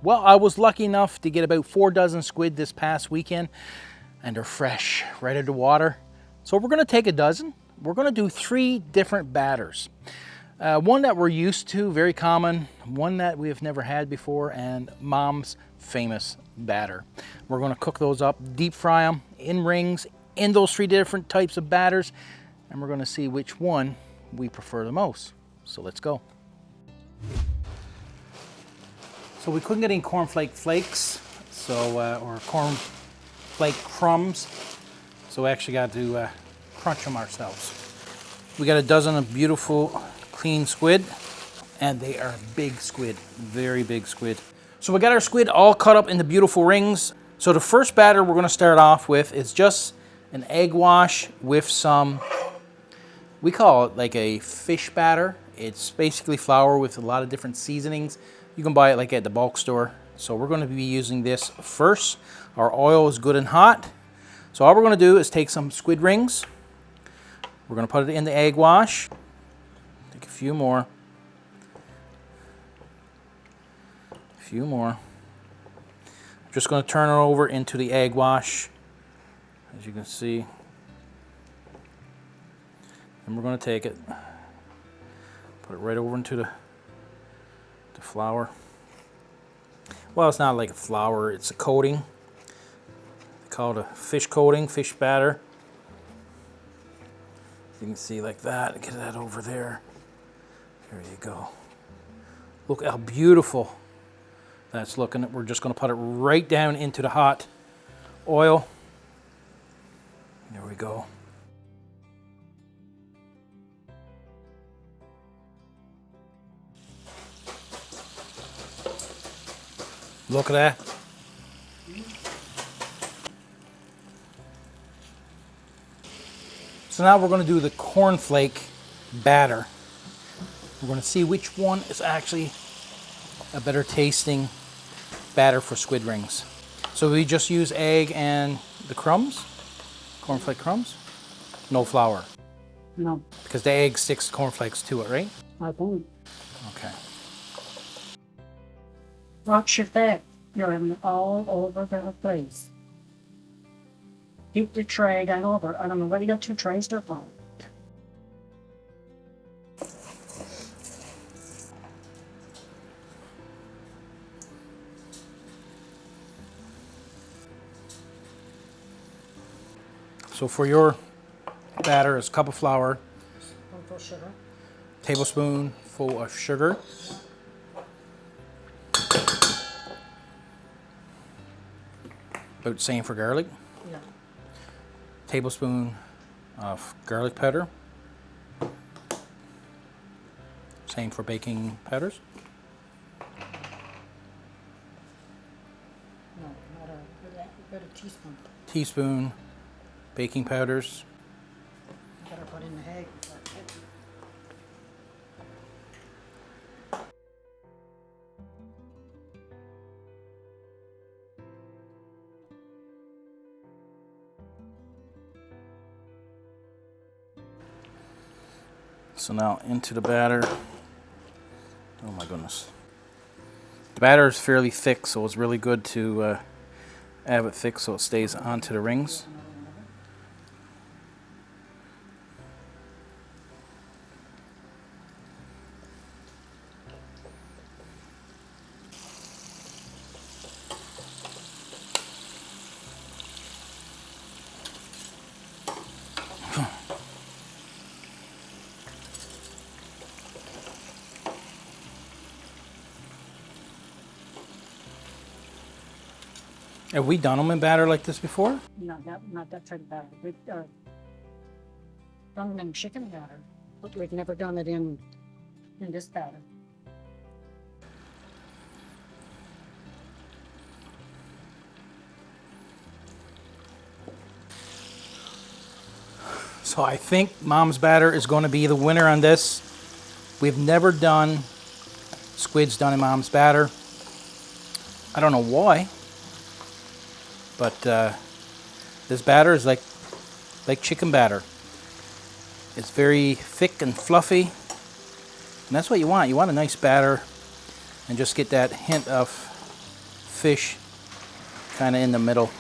Well, I was lucky enough to get about 4 dozen squid this past weekend, and they're fresh, right out of the water. So we're gonna take a dozen. We're gonna do 3 different batters. One that we're used to, very common, one that we have never had before, and Mom's famous batter. We're gonna cook those up, deep fry them in rings, in those 3 different types of batters, and we're gonna see which one we prefer the most. So let's go. So we couldn't get any cornflake flakes, or cornflake crumbs, so we actually got to crunch them ourselves. We got a dozen of beautiful clean squid, and they are big squid, very big squid. So we got our squid all cut up into beautiful rings. So the first batter we're going to start off with is just an egg wash with some, we call it like a fish batter. It's basically flour with a lot of different seasonings. You can buy it like at the bulk store. So we're going to be using this first. Our oil is good and hot. So all we're going to do is take some squid rings. We're going to put it in the egg wash. Take a few more. A few more. I'm just going to turn it over into the egg wash, as you can see. And we're going to take it, put it right over into the flour. Well, it's not like a flour, it's a coating. They call it a fish coating, fish batter. You can see like that, get that over there. There you go. Look how beautiful that's looking. We're just going to put it right down into the hot oil. There we go. Look at that. So now we're going to do the cornflake batter. We're going to see which one is actually a better tasting batter for squid rings. So we just use egg and the crumbs, cornflake crumbs, no flour. No. Because the egg sticks cornflakes to it, right? I won't. Okay. Watch your back. You're in all over the place. Keep the tray down over. I don't know whether you got 2 trays or not. So for your batter, it's a cup of flour, Full sugar. tablespoon full of sugar, about the same for garlic, Yeah. tablespoon of garlic powder, same for baking powders, No, not a teaspoon. teaspoon baking powders, Better put in the egg. So now into the batter. Oh my goodness. The batter is fairly thick, so it's really good to have it thick so it stays onto the rings. Have we done them in batter like this before? No, not that type of batter. We've done it in chicken batter, but we've never done it in this batter. So I think Mom's batter is going to be the winner on this. We've never done squids done in Mom's batter. I don't know why, but this batter is like chicken batter. It's very thick and fluffy, and that's what you want. You want a nice batter and just get that hint of fish kind of in the middle.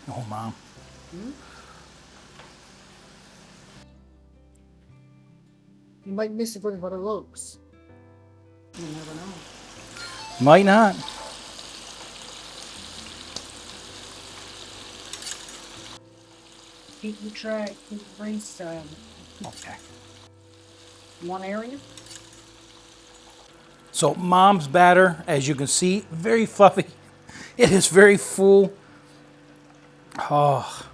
Oh, Mom. You might miss it for what it looks. You never know. Might not. Keep the tray, keep the grease Okay. one area. So Mom's batter, as you can see, very fluffy. It is very full. Oh.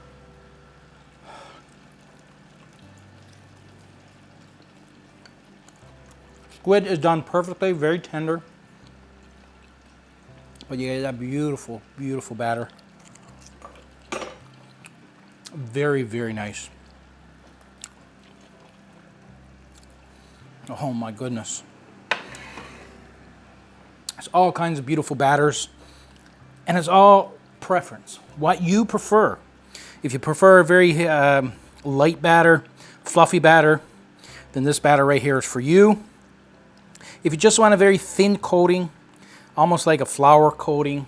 Squid is done perfectly, very tender. But you get that beautiful, beautiful batter. Very, very nice. Oh my goodness. There's all kinds of beautiful batters. And it's all preference, what you prefer. If you prefer a very light batter, fluffy batter, then this batter right here is for you. If you just want a very thin coating, almost like a flour coating,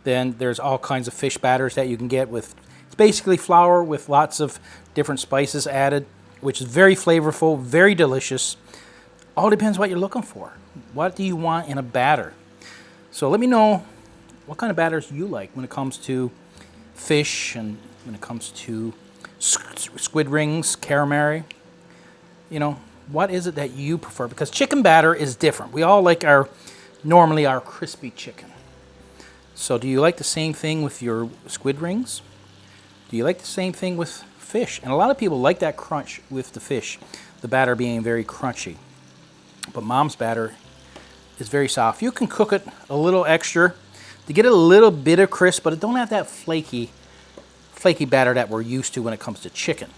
then there's all kinds of fish batters that you can get with, it's basically flour with lots of different spices added, which is very flavorful, very delicious. All depends what you're looking for. What do you want in a batter? So let me know what kind of batters you like when it comes to fish and when it comes to squid rings, calamari. You know, what is it that you prefer? Because chicken batter is different. We all like normally our crispy chicken. So do you like the same thing with your squid rings? Do you like the same thing with fish? And a lot of people like that crunch with the fish, the batter being very crunchy. But Mom's batter is very soft. You can cook it a little extra to get a little bit of crisp, but it don't have that flaky batter that we're used to when it comes to chicken.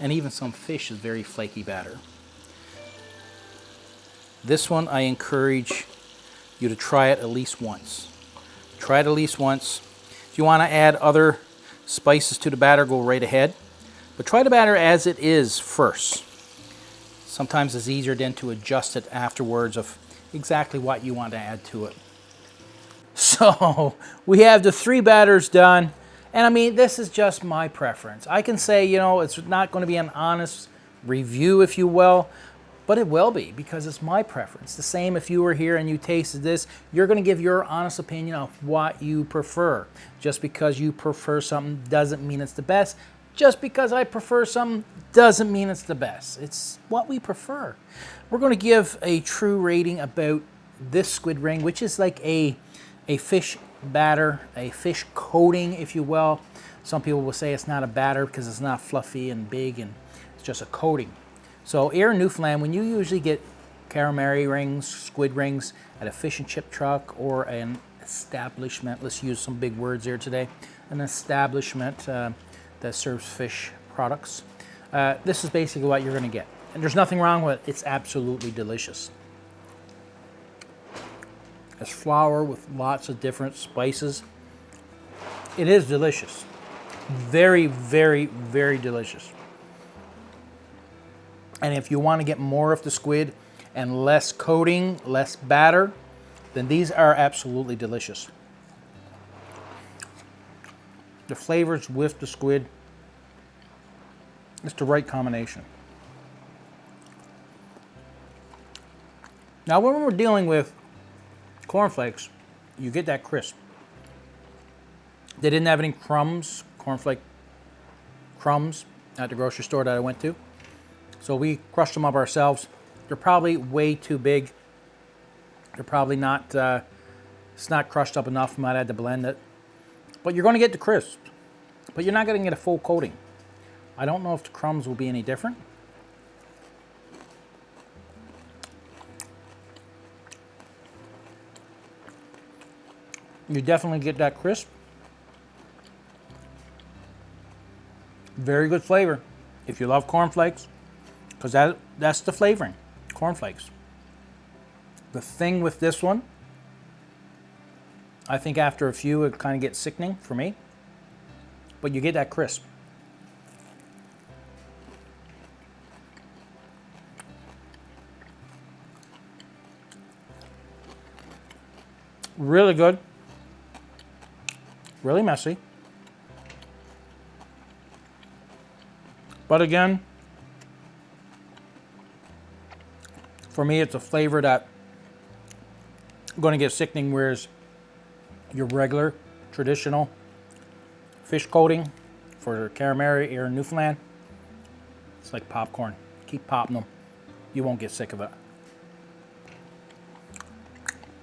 And even some fish is very flaky batter. This one, I encourage you to try it at least once. Try it at least once. If you want to add other spices to the batter, go right ahead. But try the batter as it is first. Sometimes it's easier then to adjust it afterwards of exactly what you want to add to it. So we have the 3 batters done. And I mean, this is just my preference. I can say, you know, it's not going to be an honest review, if you will, but it will be because it's my preference. The same if you were here and you tasted this, you're going to give your honest opinion of what you prefer. Just because you prefer something doesn't mean it's the best. Just because I prefer something doesn't mean it's the best. It's what we prefer. We're going to give a true rating about this squid ring, which is like a fish batter, a fish coating, if you will. Some people will say it's not a batter because it's not fluffy and big and it's just a coating. So here in Newfoundland, when you usually get calamari rings, squid rings at a fish and chip truck or an establishment, let's use some big words here today, an establishment that serves fish products, this is basically what you're going to get. And there's nothing wrong with it. It's absolutely delicious. It's flour with lots of different spices. It is delicious. Very, very, very delicious. And if you want to get more of the squid and less coating, less batter, then these are absolutely delicious. The flavors with the squid, it's the right combination. Now when we're dealing with cornflakes, you get that crisp. They didn't have any crumbs, cornflake crumbs at the grocery store that I went to. So we crushed them up ourselves. They're probably way too big. They're probably not, it's not crushed up enough. Might have to blend it. But you're going to get the crisp. But you're not going to get a full coating. I don't know if the crumbs will be any different. You definitely get that crisp. Very good flavor. If you love cornflakes, because that's the flavoring, cornflakes. The thing with this one, I think after a few it kind of gets sickening for me. but you get that crisp. Really good. Really messy. But again, for me, it's a flavor that I'm going to get sickening, whereas your regular, traditional fish coating for calamari here in Newfoundland, it's like popcorn. Keep popping them. You won't get sick of it.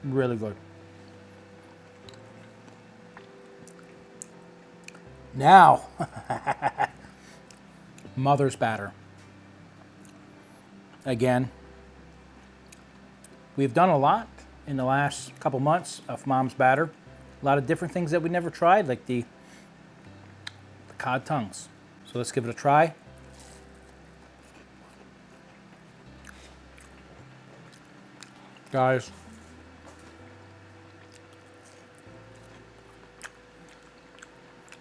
Really good. Now, mother's batter. Again, we've done a lot in the last couple months of mom's batter. A lot of different things that we never tried, like the cod tongues. So let's give it a try. Guys,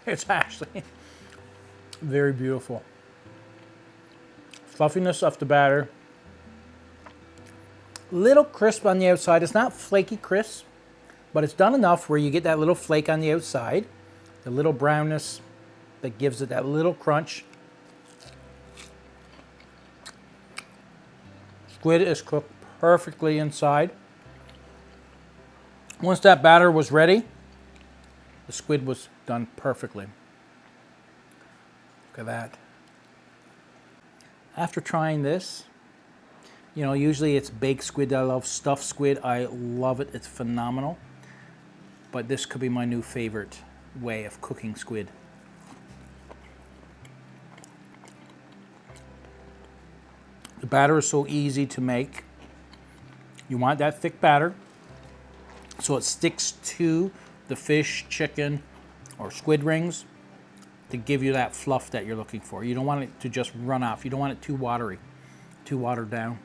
it's actually very beautiful. Fluffiness of the batter. Little crisp on the outside. It's not flaky crisp, but it's done enough where you get that little flake on the outside, the little brownness that gives it that little crunch. Squid is cooked perfectly inside. Once that batter was ready, the squid was done perfectly. Look at that. After trying this, you know, usually it's baked squid that I love, stuffed squid. I love it. It's phenomenal. But this could be my new favorite way of cooking squid. The batter is so easy to make. You want that thick batter so it sticks to the fish, chicken, or squid rings to give you that fluff that you're looking for. You don't want it to just run off. You don't want it too watery, too watered down.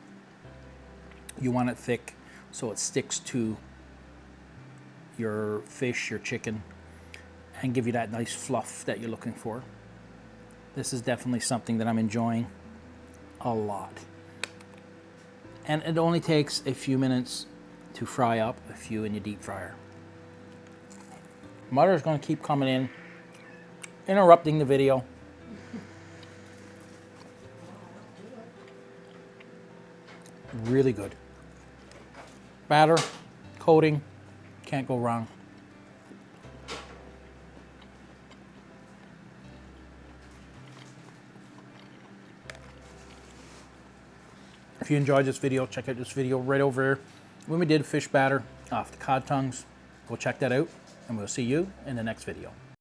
You want it thick so it sticks to your fish, your chicken, and give you that nice fluff that you're looking for. This is definitely something that I'm enjoying a lot. And it only takes a few minutes to fry up a few in your deep fryer. Mother's going to keep coming in, interrupting the video. Really good. Batter, coating, can't go wrong. If you enjoyed this video, check out this video right over here. When we did fish batter off the cod tongues, go check that out, and we'll see you in the next video.